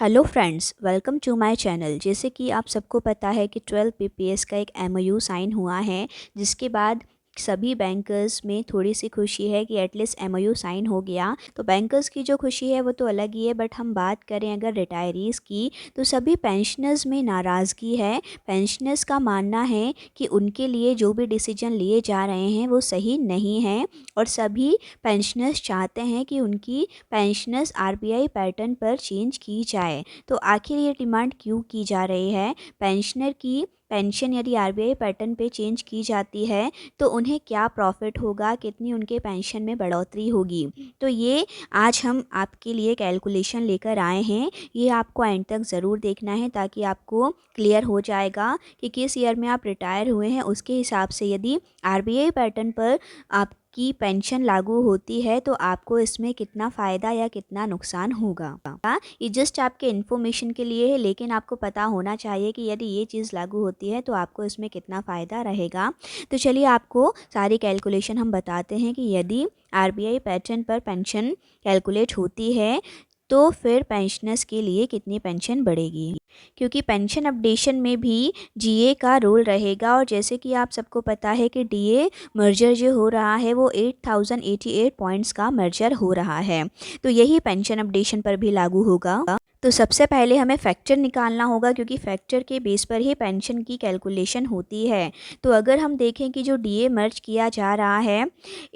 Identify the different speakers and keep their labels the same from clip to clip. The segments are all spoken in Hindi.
Speaker 1: Hello friends, welcome to my channel. जैसे कि आप सबको पता है कि 12 पीपीएस का एक एमओयू साइन हुआ है, जिसके बाद सभी बैंकर्स में थोड़ी सी खुशी है कि एटलीस्ट एमओयू साइन हो गया। तो बैंकर्स की जो खुशी है वो तो अलग ही है, बट हम बात करें अगर रिटायरीज़ की तो सभी पेंशनर्स में नाराज़गी है। पेंशनर्स का मानना है कि उनके लिए जो भी डिसीजन लिए जा रहे हैं वो सही नहीं है, और सभी पेंशनर्स चाहते हैं कि उनकी पेंशनर्स आरबीआई पैटर्न पर चेंज की जाए। तो आखिर ये डिमांड क्यों की जा रही है? पेंशनर की पेंशन यदि आरबीआई पैटर्न पे चेंज की जाती है तो उन्हें क्या प्रॉफिट होगा, कितनी उनके पेंशन में बढ़ोतरी होगी। तो ये आज हम आपके लिए कैलकुलेशन लेकर आए हैं। ये आपको एंड तक ज़रूर देखना है ताकि आपको क्लियर हो जाएगा कि किस ईयर में आप रिटायर हुए हैं, उसके हिसाब से यदि आरबीआई पैटर्न पर आपकी पेंशन लागू होती है तो आपको इसमें कितना फ़ायदा या कितना नुकसान होगा। ये जस्ट आपके इन्फॉर्मेशन के लिए है, लेकिन आपको पता होना चाहिए कि यदि ये चीज़ लागू होती है तो आपको इसमें कितना फ़ायदा रहेगा। तो चलिए आपको सारी कैलकुलेशन हम बताते हैं कि यदि आरबीआई पैटर्न पर पेंशन कैलकुलेट होती है तो फिर पेंशनर्स के लिए कितनी पेंशन बढ़ेगी, क्योंकि पेंशन अपडेशन में भी जीए का रोल रहेगा। और जैसे कि आप सबको पता है कि डीए मर्जर जो हो रहा है वो 8088 पॉइंट्स का मर्जर हो रहा है, तो यही पेंशन अपडेशन पर भी लागू होगा। तो सबसे पहले हमें फैक्टर निकालना होगा, क्योंकि फैक्टर के बेस पर ही पेंशन की कैलकुलेशन होती है। तो अगर हम देखें कि जो डीए मर्ज किया जा रहा है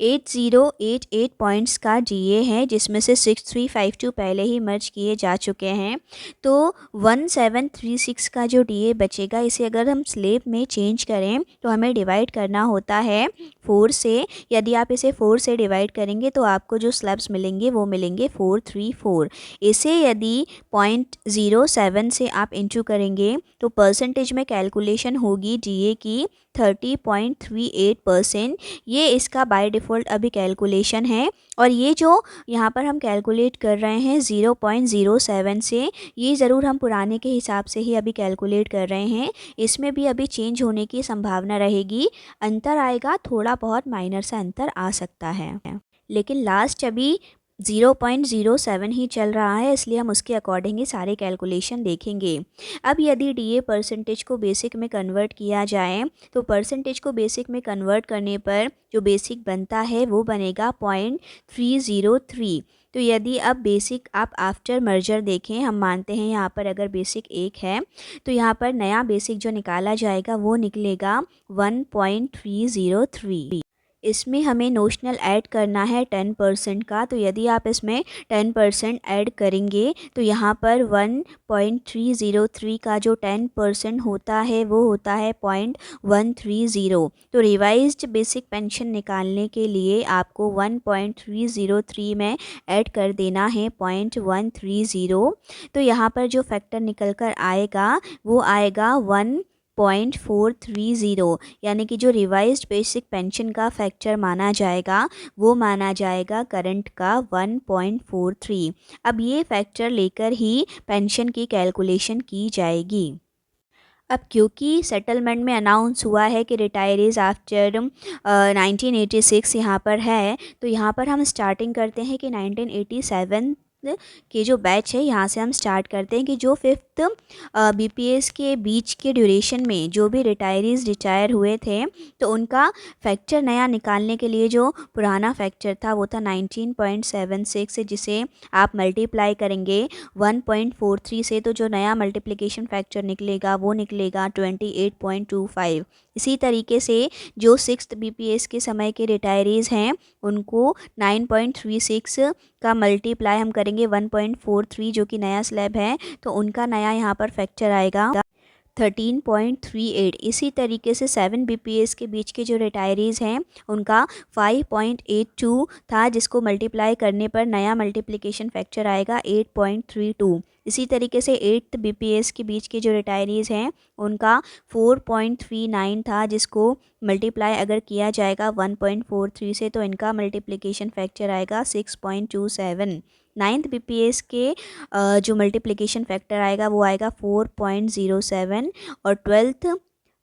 Speaker 1: 8088 पॉइंट्स का डीए है, जिसमें से 6352 पहले ही मर्ज किए जा चुके हैं, तो 1736 का जो डीए बचेगा, इसे अगर हम स्लेब में चेंज करें तो हमें डिवाइड करना होता है 4 से। यदि आप इसे 4 से डिवाइड करेंगे तो आपको जो स्लैब्स मिलेंगे वो मिलेंगे 434। इसे यदि 0.07 से आप इंटू करेंगे तो परसेंटेज में कैलकुलेशन होगी डीए की 30.38%। ये इसका बाय डिफ़ॉल्ट अभी कैलकुलेशन है, और ये जो यहाँ पर हम कैलकुलेट कर रहे हैं 0.07 से, ये ज़रूर हम पुराने के हिसाब से ही अभी कैलकुलेट कर रहे हैं। इसमें भी अभी चेंज होने की संभावना रहेगी, अंतर आएगा, थोड़ा बहुत माइनर सा अंतर आ सकता है, लेकिन लास्ट अभी 0.07 ही चल रहा है, इसलिए हम उसके अकॉर्डिंग ही सारे कैलकुलेशन देखेंगे। अब यदि डीए परसेंटेज को बेसिक में कन्वर्ट किया जाए तो परसेंटेज को बेसिक में कन्वर्ट करने पर जो बेसिक बनता है वो बनेगा 0.303। तो यदि अब बेसिक आप आफ्टर मर्जर देखें, हम मानते हैं यहाँ पर अगर बेसिक 1 है तो यहाँ पर नया बेसिक जो निकाला जाएगा वो निकलेगा 1.303। इसमें हमें नोशनल ऐड करना है 10% का। तो यदि आप इसमें 10% ऐड करेंगे तो यहाँ पर 1.303 का जो 10% होता है वो होता है 0.130। तो रिवाइज्ड बेसिक पेंशन निकालने के लिए आपको 1.303 में ऐड कर देना है 0.130। तो यहाँ पर जो फैक्टर निकल कर आएगा वो आएगा 1.430, यानी कि जो रिवाइज्ड बेसिक पेंशन का फैक्टर माना जाएगा वो माना जाएगा करंट का 1.43। अब ये फैक्टर लेकर ही पेंशन की कैलकुलेशन की जाएगी। अब क्योंकि सेटलमेंट में अनाउंस हुआ है कि रिटायरीज़ आफ्टर 1986 यहाँ पर है, तो यहाँ पर हम स्टार्टिंग करते हैं कि 1987 के जो बैच है यहाँ से हम स्टार्ट करते हैं कि जो 5th बीपीएस के बीच के ड्यूरेशन में जो भी रिटायरीज़ रिटायर हुए थे तो उनका फैक्टर नया निकालने के लिए जो पुराना फैक्टर था वो था 19.76, जिसे आप मल्टीप्लाई करेंगे 1.43 से, तो जो नया मल्टीप्लिकेशन फैक्टर निकलेगा वो निकलेगा 28.25। इसी तरीके से जो 6th बीपीएस के समय के रिटायरीज़ हैं उनको 9.36 का मल्टीप्लाई हम करेंगे 1.43, जो कि नया स्लैब है, तो उनका नया यहाँ पर फैक्टर आएगा 13.38। इसी तरीके से 7 बीपीएस के बीच के जो रिटायरीज़ हैं उनका 5.82 था, जिसको मल्टीप्लाई करने पर नया मल्टीप्लिकेशन फैक्टर आएगा 8.32। इसी तरीके से 8th बीपीएस के बीच के जो रिटायरीज़ हैं उनका 4.39 था, जिसको मल्टीप्लाई अगर किया जाएगा 1.43 से तो इनका मल्टीप्लिकेशन फैक्टर आएगा 6.27। 9th बीपीएस के जो मल्टीप्लिकेशन फैक्टर आएगा वो आएगा 4.07, और 12th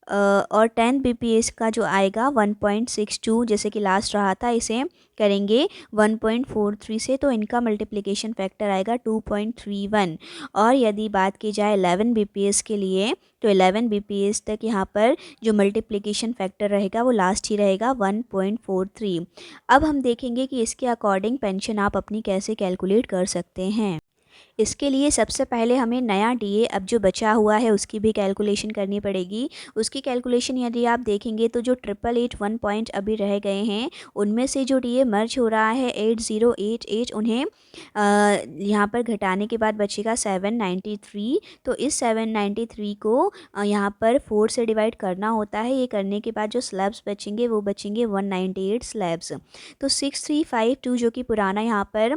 Speaker 1: और 10 बीपीएस का जो आएगा 1.62, जैसे कि लास्ट रहा था, इसे करेंगे 1.43 से, तो इनका मल्टीप्लिकेशन फैक्टर आएगा 2.31। और यदि बात की जाए 11 बीपीएस के लिए, तो 11 बीपीएस तक यहाँ पर जो मल्टीप्लिकेशन फैक्टर रहेगा वो लास्ट ही रहेगा 1.43। अब हम देखेंगे कि इसके अकॉर्डिंग पेंशन आप अपनी कैसे कैलकुलेट कर सकते हैं। इसके लिए सबसे पहले हमें नया डीए अब जो बचा हुआ है उसकी भी कैलकुलेशन करनी पड़ेगी। उसकी कैलकुलेशन यदि आप देखेंगे तो जो 8881 पॉइंट अभी रह गए हैं उनमें से जो डीए मर्ज हो रहा है 8088, उन्हें यहाँ पर घटाने के बाद बचेगा 793। तो इस 793 को यहाँ पर 4 से डिवाइड करना होता है। ये करने के बाद जो स्लैब्स बचेंगे वो बचेंगे 198 स्लैब्स। तो 6352 जो कि पुराना यहाँ पर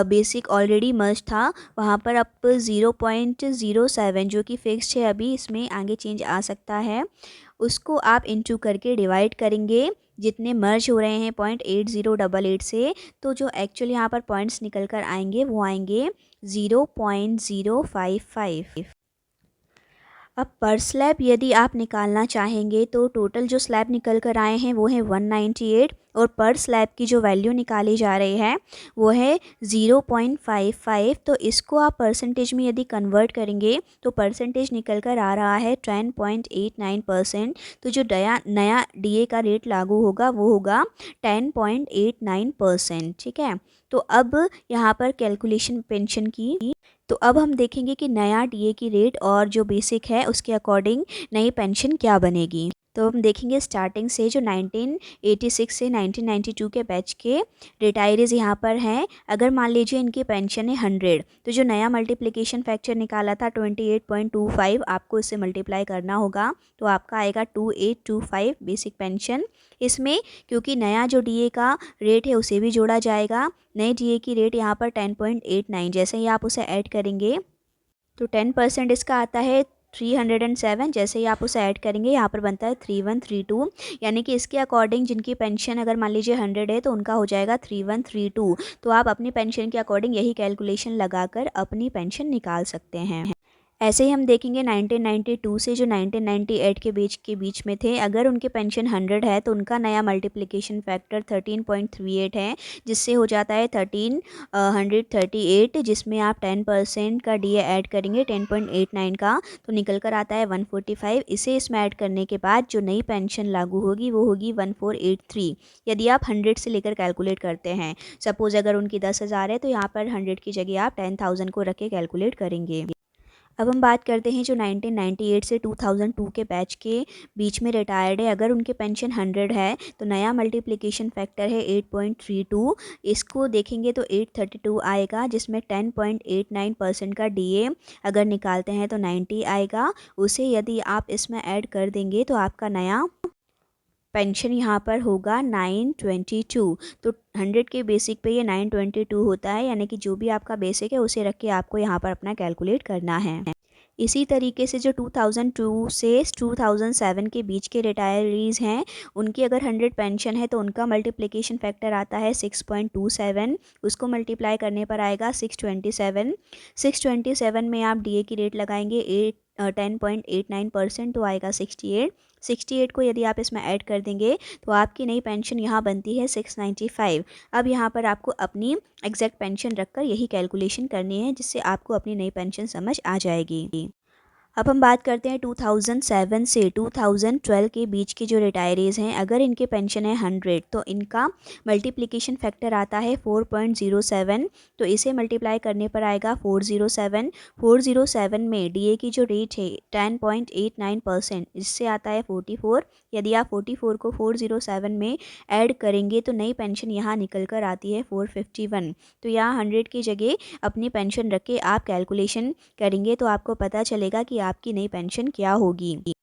Speaker 1: बेसिक ऑलरेडी मर्ज था, वहाँ पर अब 0.07 जो कि फिक्स्ड है, अभी इसमें आगे चेंज आ सकता है, उसको आप इंटू करके डिवाइड करेंगे जितने मर्ज हो रहे हैं 0.8088 से। तो जो एक्चुअली यहाँ पर पॉइंट्स निकल कर आएंगे वो आएंगे 0.055। अब पर स्लैब यदि आप निकालना चाहेंगे तो टोटल जो स्लैब निकल कर आए हैं वो है 198, और पर स्लैब की जो वैल्यू निकाली जा रही है वो है 0.55। तो इसको आप परसेंटेज में यदि कन्वर्ट करेंगे तो परसेंटेज निकल कर आ रहा है 10.89%। तो जो नया डीए का रेट लागू होगा वो होगा 10.89%। ठीक है, तो अब यहाँ पर कैलकुलेशन पेंशन की, तो अब हम देखेंगे कि नया डीए की रेट और जो बेसिक है उसके अकॉर्डिंग नई पेंशन क्या बनेगी। तो हम देखेंगे स्टार्टिंग से जो 1986 से 1992 के बैच के रिटायरीज यहाँ पर हैं। अगर मान लीजिए इनकी पेंशन है 100, तो जो नया मल्टीप्लिकेशन फैक्टर निकाला था 28.25, आपको इससे मल्टीप्लाई करना होगा, तो आपका आएगा 2825 बेसिक पेंशन। इसमें क्योंकि नया जो डीए का रेट है उसे भी जोड़ा जाएगा, नए डीए की रेट यहाँ पर 10.89, जैसे ही आप उसे ऐड करेंगे तो 10% इसका आता है 307, जैसे ही आप उसे ऐड करेंगे यहाँ पर बनता है 3132। यानी कि इसके अकॉर्डिंग जिनकी पेंशन अगर मान लीजिए 100 है तो उनका हो जाएगा 3132। तो आप अपनी पेंशन के अकॉर्डिंग यही कैलकुलेशन लगाकर अपनी पेंशन निकाल सकते हैं। ऐसे ही हम देखेंगे 1992 से जो 1998 के बीच में थे, अगर उनके पेंशन 100 है तो उनका नया मल्टीप्लिकेशन फैक्टर 13.38 है, जिससे हो जाता है 1338, जिसमें आप 10% का डीए ऐड करेंगे 10.89 का, तो निकल कर आता है 145। इसे इसमें ऐड करने के बाद जो नई पेंशन लागू होगी वो होगी 1483, यदि आप 100 से लेकर कैलकुलेट करते हैं। सपोज़ अगर उनकी 10,000 है तो यहाँ पर 100 की जगह आप 10,000 को रख के कैलकुलेट करेंगे। अब हम बात करते हैं जो 1998 से 2002 के बैच के बीच में रिटायर्ड है, अगर उनके पेंशन 100 है तो नया मल्टीप्लिकेशन फैक्टर है 8.32। इसको देखेंगे तो 832 आएगा, जिसमें 10.89% का डीए अगर निकालते हैं तो 90 आएगा। उसे यदि आप इसमें ऐड कर देंगे तो आपका नया पेंशन यहाँ पर होगा 922। तो 100 के बेसिक पे ये 922 होता है, यानी कि जो भी आपका बेसिक है उसे रख के आपको यहाँ पर अपना कैलकुलेट करना है। इसी तरीके से जो 2002 से 2007 के बीच के रिटायरीज़ हैं, उनकी अगर 100 पेंशन है तो उनका मल्टीप्लिकेशन फैक्टर आता है 6.27। उसको मल्टीप्लाई करने पर आएगा 627। 627 में आप डीए की रेट लगाएंगे 10.89%, तो आएगा 68। 68 को यदि आप इसमें ऐड कर देंगे तो आपकी नई पेंशन यहाँ बनती है 695। अब यहाँ पर आपको अपनी एग्जैक्ट पेंशन रखकर यही कैलकुलेशन करनी है, जिससे आपको अपनी नई पेंशन समझ आ जाएगी। अब हम बात करते हैं 2007 से 2012 के बीच के जो रिटायरीज़ हैं, अगर इनके पेंशन है 100 तो इनका मल्टीप्लिकेशन फैक्टर आता है 4.07। तो इसे मल्टीप्लाई करने पर आएगा 407। 407 में डीए की जो रेट है 10.89%, इससे आता है 44। यदि आप 44 को 407 में ऐड करेंगे तो नई पेंशन यहाँ निकल कर आती है 451। तो यहाँ 100 की जगह अपनी पेंशन रख के आप कैलकुलेशन करेंगे तो आपको पता चलेगा कि आपकी नई पेंशन क्या होगी।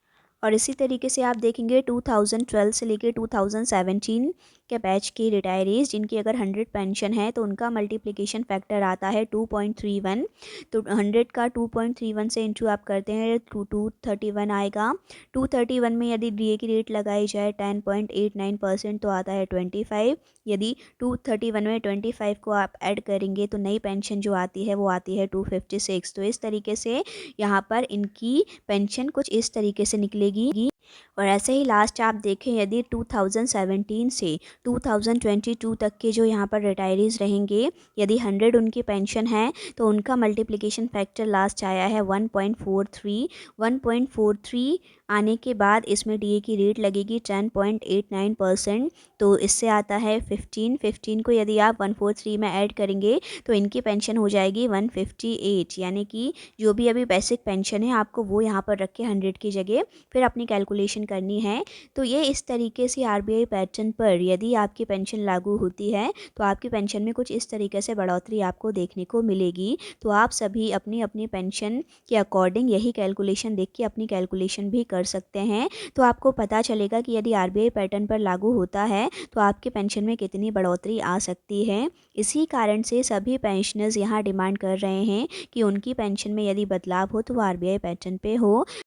Speaker 1: और इसी तरीके से आप देखेंगे 2012 से लेकर 2017 के बैच के रिटायरीज जिनकी अगर 100 पेंशन है तो उनका मल्टीप्लिकेशन फैक्टर आता है 2.31। तो 100 का 2.31 से इंटू आप करते हैं तो 231 आएगा। 231 में यदि डीए की रेट लगाई जाए 10.89% तो आता है 25। यदि 231 में 25 को आप ऐड करेंगे तो नई पेंशन जो आती है वो आती है 256। तो इस तरीके से यहाँ पर इनकी पेंशन कुछ इस तरीके से निकलेगी। और ऐसे ही लास्ट आप देखें यदि 2017 से 2022 तक के जो यहाँ पर रिटायरीज़ रहेंगे, यदि 100 उनकी पेंशन है तो उनका मल्टीप्लिकेशन फैक्टर लास्ट आया है 1.43। 1.43 आने के बाद इसमें डीए की रेट लगेगी 10.89%। तो इससे आता है 15 को यदि आप 143 में ऐड करेंगे तो इनकी पेंशन हो जाएगी 158। यानी कि जो भी अभी बेसिक पेंशन है आपको वो यहाँ पर रख के 100 की जगह फिर अपनी कैलकुलेशन करनी है। तो ये इस तरीके से आरबीआई पैटर्न पर यदि आपकी पेंशन लागू होती है तो आपकी पेंशन में कुछ इस तरीके से बढ़ोतरी आपको देखने को मिलेगी। तो आप सभी अपनी अपनी पेंशन के अकॉर्डिंग यही कैलकुलेशन देख के अपनी कैलकुलेशन भी कर सकते हैं। तो आपको पता चलेगा कि यदि आरबीआई पैटर्न पर लागू होता है तो आपके पेंशन में कितनी बढ़ोतरी आ सकती है। इसी कारण से सभी पेंशनर्स यहाँ डिमांड कर रहे हैं कि उनकी पेंशन में यदि बदलाव हो तो वो आरबीआई पैटर्न पे हो।